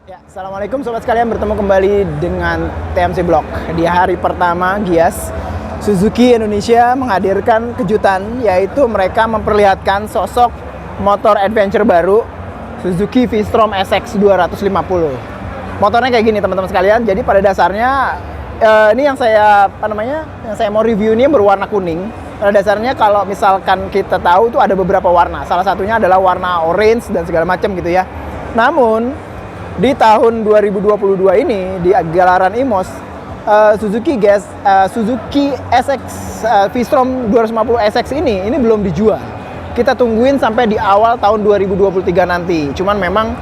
Ya, assalamualaikum sobat sekalian, bertemu kembali dengan TMC Blog. Di hari pertama Gias, Suzuki Indonesia menghadirkan kejutan, yaitu mereka memperlihatkan sosok motor adventure baru Suzuki V-Strom SX 250. Motornya kayak gini teman-teman sekalian. Jadi pada dasarnya ini yang saya mau review ini berwarna kuning. Pada dasarnya kalau misalkan kita tahu itu ada beberapa warna. Salah satunya adalah warna orange dan segala macam gitu ya. Namun di tahun 2022 ini di gelaran IMOS, Suzuki SX V-Strom 250 SX ini belum dijual. Kita tungguin sampai di awal tahun 2023 nanti. Cuman memang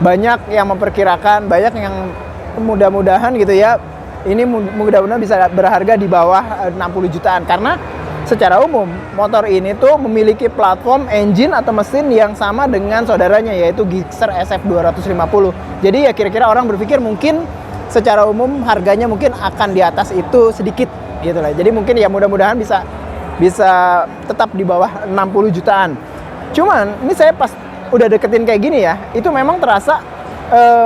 banyak yang memperkirakan, banyak yang mudah-mudahan gitu ya, ini mudah-mudahan bisa berharga di bawah 60 jutaan. Karena secara umum motor ini tuh memiliki platform engine atau mesin yang sama dengan saudaranya, yaitu Gixxer SF 250. Jadi ya kira-kira orang berpikir mungkin secara umum harganya mungkin akan di atas itu sedikit gitu lah. Jadi mungkin ya mudah-mudahan bisa tetap di bawah 60 jutaan. Cuman ini saya pas udah deketin kayak gini ya, itu memang terasa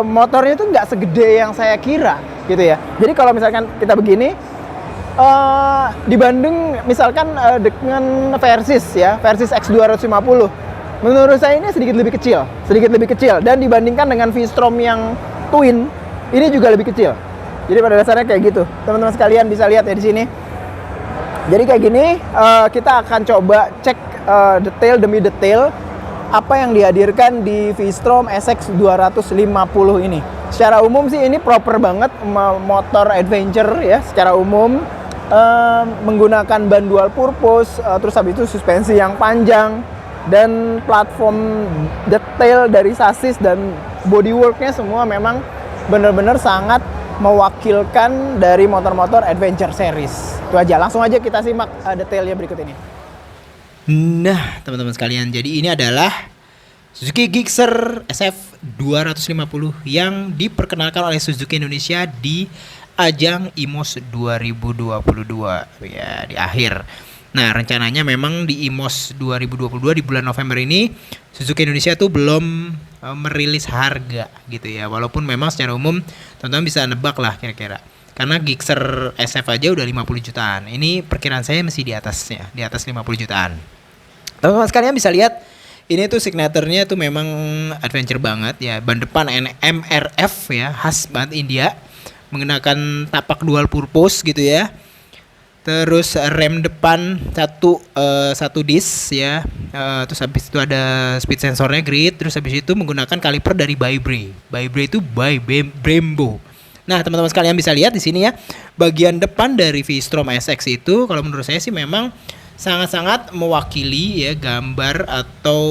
motornya itu nggak segede yang saya kira gitu ya. Jadi kalau misalkan kita begini, dibanding misalkan dengan Versys X250, menurut saya ini sedikit lebih kecil, dan dibandingkan dengan V-Strom yang twin, ini juga lebih kecil. Jadi pada dasarnya kayak gitu, teman-teman sekalian bisa lihat ya di sini. Jadi kayak gini, kita akan coba cek detail demi detail apa yang dihadirkan di V-Strom SX 250 ini. Secara umum sih ini proper banget motor adventure ya, secara umum. Menggunakan ban dual purpose, terus habis itu suspensi yang panjang, dan platform detail dari sasis dan bodyworknya semua memang benar-benar sangat mewakilkan dari motor-motor adventure series. Itu aja, langsung aja kita simak detailnya berikut ini. Nah, teman-teman sekalian, jadi ini adalah Suzuki Gixxer SF 250 yang diperkenalkan oleh Suzuki Indonesia di ajang IMOS 2022 ya, di akhir. Nah, rencananya memang di IMOS 2022 di bulan November ini Suzuki Indonesia tuh belum merilis harga gitu ya. Walaupun memang secara umum teman-teman bisa nebak lah kira-kira. Karena Gixxer SF aja udah 50 jutaan. Ini perkiraan saya masih di atasnya, di atas 50 jutaan. Teman-teman sekalian bisa lihat ini tuh signaturnya tuh memang adventure banget ya. Ban depan MRF ya, khas banget India. Menggunakan tapak dual purpose gitu ya. Terus rem depan satu disc ya. Terus habis itu ada speed sensornya grid. Terus habis itu menggunakan kaliper dari Bybre. Bybre itu by Brembo. Nah, teman-teman sekalian bisa lihat di sini ya. Bagian depan dari V-Strom SX itu kalau menurut saya sih memang sangat-sangat mewakili ya gambar atau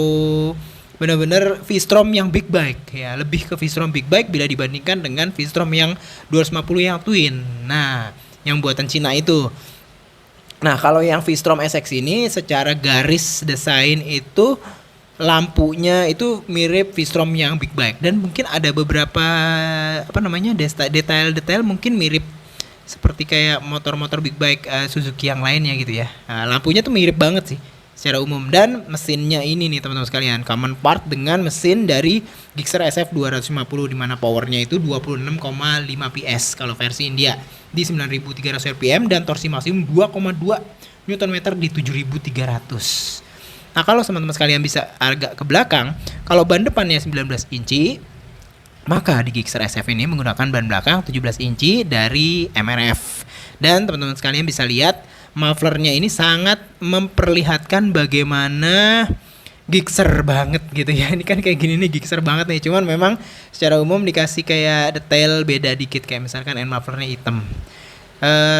benar-benar V-Strom yang big bike ya, lebih ke V-Strom big bike bila dibandingkan dengan V-Strom yang 250 yang twin. Nah, yang buatan Cina itu. Nah, kalau yang V-Strom SX ini secara garis desain itu lampunya itu mirip V-Strom yang big bike, dan mungkin ada beberapa detail-detail mungkin mirip seperti kayak motor-motor big bike Suzuki yang lainnya gitu ya. Nah, lampunya tuh mirip banget sih secara umum, dan mesinnya ini nih teman-teman sekalian common part dengan mesin dari Gixxer SF 250 di mana powernya itu 26,5 PS kalau versi India di 9.300 rpm dan torsi maksimum 2,2 Nm di 7.300. Nah, kalau teman-teman sekalian bisa agak ke belakang, kalau ban depannya 19 inci, maka di Gixxer SF ini menggunakan ban belakang 17 inci dari MRF. Dan teman-teman sekalian bisa lihat mufflernya ini sangat memperlihatkan bagaimana Gixxer banget gitu ya. Ini kan kayak gini nih, Gixxer banget nih. Cuman memang secara umum dikasih kayak detail beda dikit, kayak misalkan end mufflernya hitam.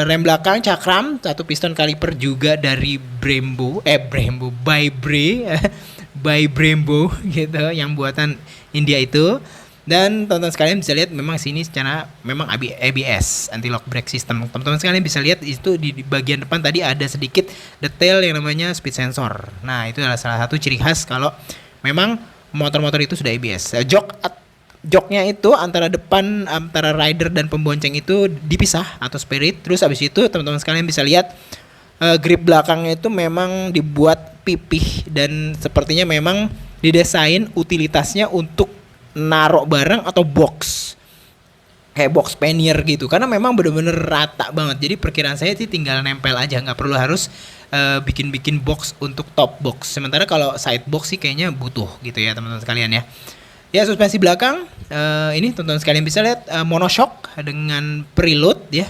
Rem belakang cakram, satu piston kaliper juga dari Bybre by Brembo gitu, yang buatan India itu. Dan teman-teman sekalian bisa lihat memang sini secara memang ABS, anti lock brake system. Teman-teman sekalian bisa lihat itu di bagian depan tadi ada sedikit detail yang namanya speed sensor. Nah, itu adalah salah satu ciri khas kalau memang motor-motor itu sudah ABS. Joknya itu antara rider dan pembonceng itu dipisah atau spirit. Terus habis itu teman-teman sekalian bisa lihat grip belakangnya itu memang dibuat pipih dan sepertinya memang didesain utilitasnya untuk narok barang atau box kayak box pannier gitu, karena memang bener-bener rata banget. Jadi perkiraan saya sih tinggal nempel aja, nggak perlu harus bikin box untuk top box. Sementara kalau side box sih kayaknya butuh gitu ya teman-teman sekalian ya. Ya, suspensi belakang ini teman-teman sekalian bisa lihat monoshock dengan preload ya.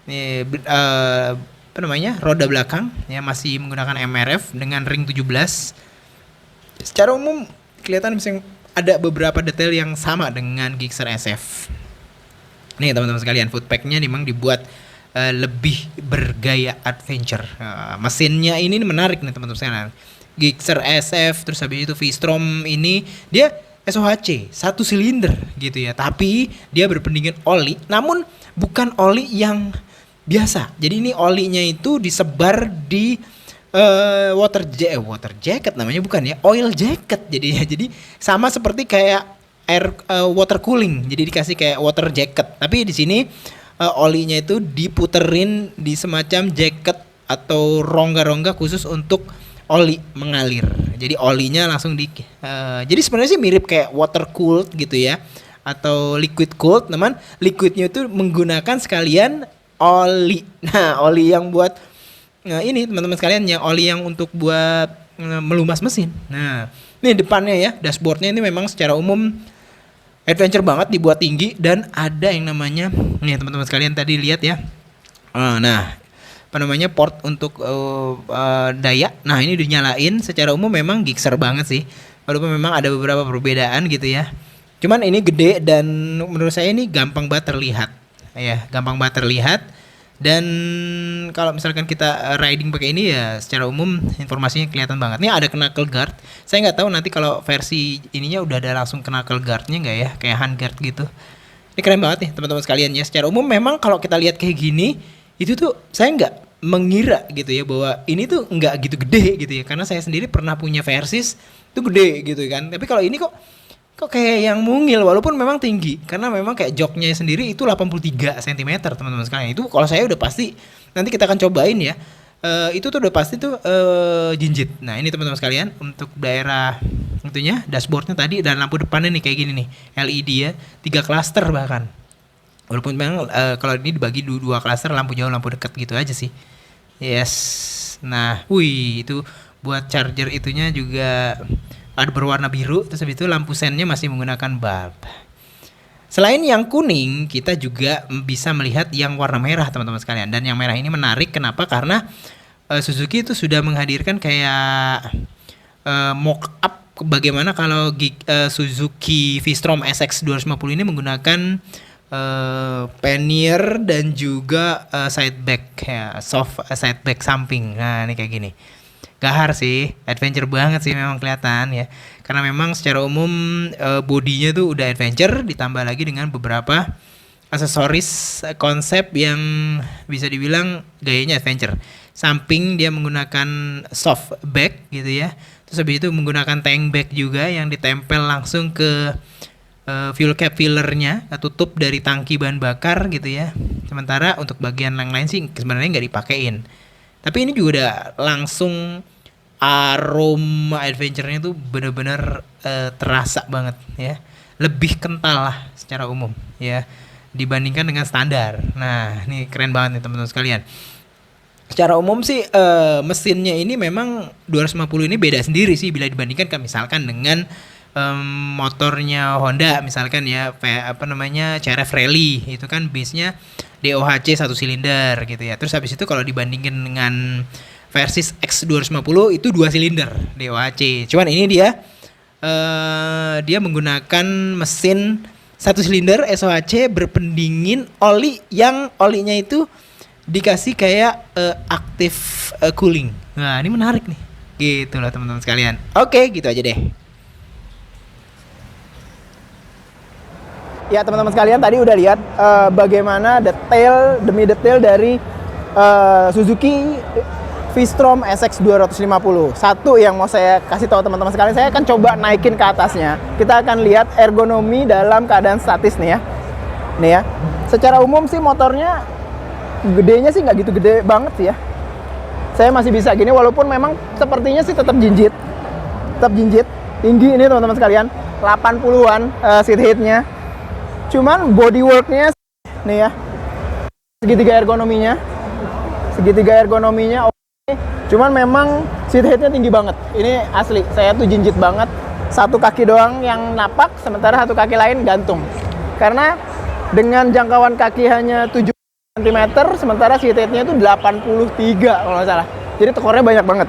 Ini apa namanya? Roda belakang ya masih menggunakan MRF dengan ring 17. Secara umum kelihatan bisa ada beberapa detail yang sama dengan Gixxer SF. Nih teman-teman sekalian, footpacknya memang dibuat lebih bergaya adventure. Mesinnya ini menarik nih teman-teman sekalian. Gixxer SF, terus habis itu V-Strom ini dia SOHC, 1 silinder gitu ya. Tapi dia berpendingin oli, namun bukan oli yang biasa. Jadi ini olinya itu disebar di water jacket namanya, bukan ya, oil jacket jadinya. Jadi sama seperti kayak air water cooling. Jadi dikasih kayak water jacket. Tapi di sini olinya itu diputerin di semacam jacket atau rongga-rongga khusus untuk oli mengalir. Jadi olinya langsung jadi sebenarnya sih mirip kayak water cooled gitu ya, atau liquid cooled, teman. Liquidnya itu menggunakan sekalian oli. Nah, oli yang buat ini teman-teman sekalian ya, oli yang untuk buat melumas mesin. Nah, ini depannya ya, dashboardnya ini memang secara umum adventure banget, dibuat tinggi dan ada yang namanya nih teman-teman sekalian tadi lihat ya. Nah, apa namanya, port untuk daya. Nah, ini dinyalain. Secara umum memang Gixxer banget sih, walaupun memang ada beberapa perbedaan gitu ya. Cuman ini gede dan menurut saya ini gampang banget terlihat ya, gampang banget terlihat. Dan kalau misalkan kita riding pakai ini ya, secara umum informasinya kelihatan banget. Ini ada knuckle guard. Saya nggak tahu nanti kalau versi ininya udah ada langsung knuckle guardnya nggak ya, kayak handguard gitu. Ini keren banget nih teman-teman sekalian ya. Secara umum memang kalau kita lihat kayak gini, itu tuh saya nggak mengira gitu ya bahwa ini tuh nggak gitu gede gitu ya, karena saya sendiri pernah punya Versys itu gede gitu kan. Tapi kalau ini kok kayak yang mungil, walaupun memang tinggi, karena memang kayak joknya sendiri itu 83 cm teman-teman sekalian. Itu kalau saya udah pasti, nanti kita akan cobain ya, itu tuh udah pasti tuh jinjit. Nah ini teman-teman sekalian, untuk daerah tentunya dashboardnya tadi dan lampu depannya nih kayak gini nih, LED ya, 3 cluster bahkan. Walaupun memang kalau ini dibagi 2 cluster, lampu jauh, lampu dekat gitu aja sih. Yes. Nah, wih, itu buat charger itunya juga ada berwarna biru, terus habis itu lampu sennya masih menggunakan bulb. Selain yang kuning, kita juga bisa melihat yang warna merah teman-teman sekalian. Dan yang merah ini menarik, kenapa? Karena Suzuki itu sudah menghadirkan kayak mock up bagaimana kalau Suzuki V-Strom SX 250 ini menggunakan pannier dan juga side back ya, soft side back samping. Nah ini kayak gini, gahar sih, adventure banget sih memang kelihatan ya, karena memang secara umum bodinya tuh udah adventure, ditambah lagi dengan beberapa aksesoris konsep yang bisa dibilang gayanya adventure. Samping dia menggunakan soft back gitu ya, terus habis itu menggunakan tank back juga yang ditempel langsung ke fuel cap fillernya, tutup dari tangki bahan bakar gitu ya. Sementara untuk bagian yang lain sih sebenarnya nggak dipakein. Tapi ini juga udah langsung aroma adventure-nya tuh bener-bener terasa banget ya. Lebih kental lah secara umum ya dibandingkan dengan standar. Nah, ini keren banget nih teman-teman sekalian. Secara umum sih mesinnya ini memang 250 ini beda sendiri sih bila dibandingkan kan misalkan dengan motornya Honda misalkan ya, apa namanya, CRF Rally itu kan base-nya DOHC 1 silinder gitu ya. Terus habis itu kalau dibandingin dengan Versys X250 itu 2 silinder DOHC. Cuman ini dia menggunakan mesin 1 silinder SOHC berpendingin oli, yang olinya itu dikasih kayak active cooling. Nah, ini menarik nih. Gitu lah teman-teman sekalian. Oke, gitu aja deh. Ya teman-teman sekalian, tadi udah lihat bagaimana detail demi detail dari Suzuki V-Strom SX 250. Satu yang mau saya kasih tahu teman-teman sekalian, saya akan coba naikin ke atasnya. Kita akan lihat ergonomi dalam keadaan statis nih ya. Nih ya. Secara umum sih motornya gedenya sih nggak gitu gede banget sih ya. Saya masih bisa gini, walaupun memang sepertinya sih tetap jinjit. Tetap jinjit. tinggi ini teman-teman sekalian, 80-an seat heightnya. Cuman bodyworknya nih ya, segitiga ergonominya oke. Cuman memang seat heightnya tinggi banget. Ini asli, saya tuh jinjit banget. Satu kaki doang yang napak, sementara satu kaki lain gantung. Karena dengan jangkauan kaki hanya 7 cm, sementara seat heightnya itu 83 kalau nggak salah. Jadi tekornya banyak banget.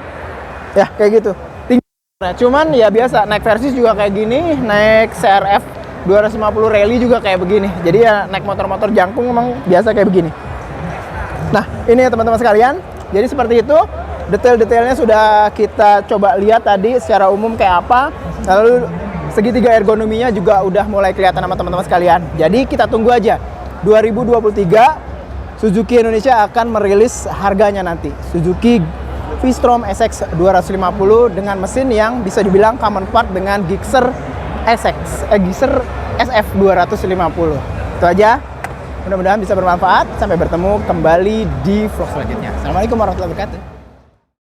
Ya kayak gitu. Tinggi. Nah, cuman ya biasa, naik Versys juga kayak gini, naik CRF 250 Rally juga kayak begini. Jadi ya naik motor-motor jangkung memang biasa kayak begini. Nah, ini ya teman-teman sekalian. Jadi seperti itu, detail-detailnya sudah kita coba lihat tadi secara umum kayak apa. Lalu segitiga ergonominya juga udah mulai kelihatan sama teman-teman sekalian. Jadi kita tunggu aja. 2023 Suzuki Indonesia akan merilis harganya nanti. Suzuki V-Strom SX 250 dengan mesin yang bisa dibilang common part dengan Gixxer Gixxer SF 250. Itu aja. Mudah-mudahan bisa bermanfaat. Sampai bertemu kembali di vlog selanjutnya. Assalamualaikum warahmatullahi wabarakatuh.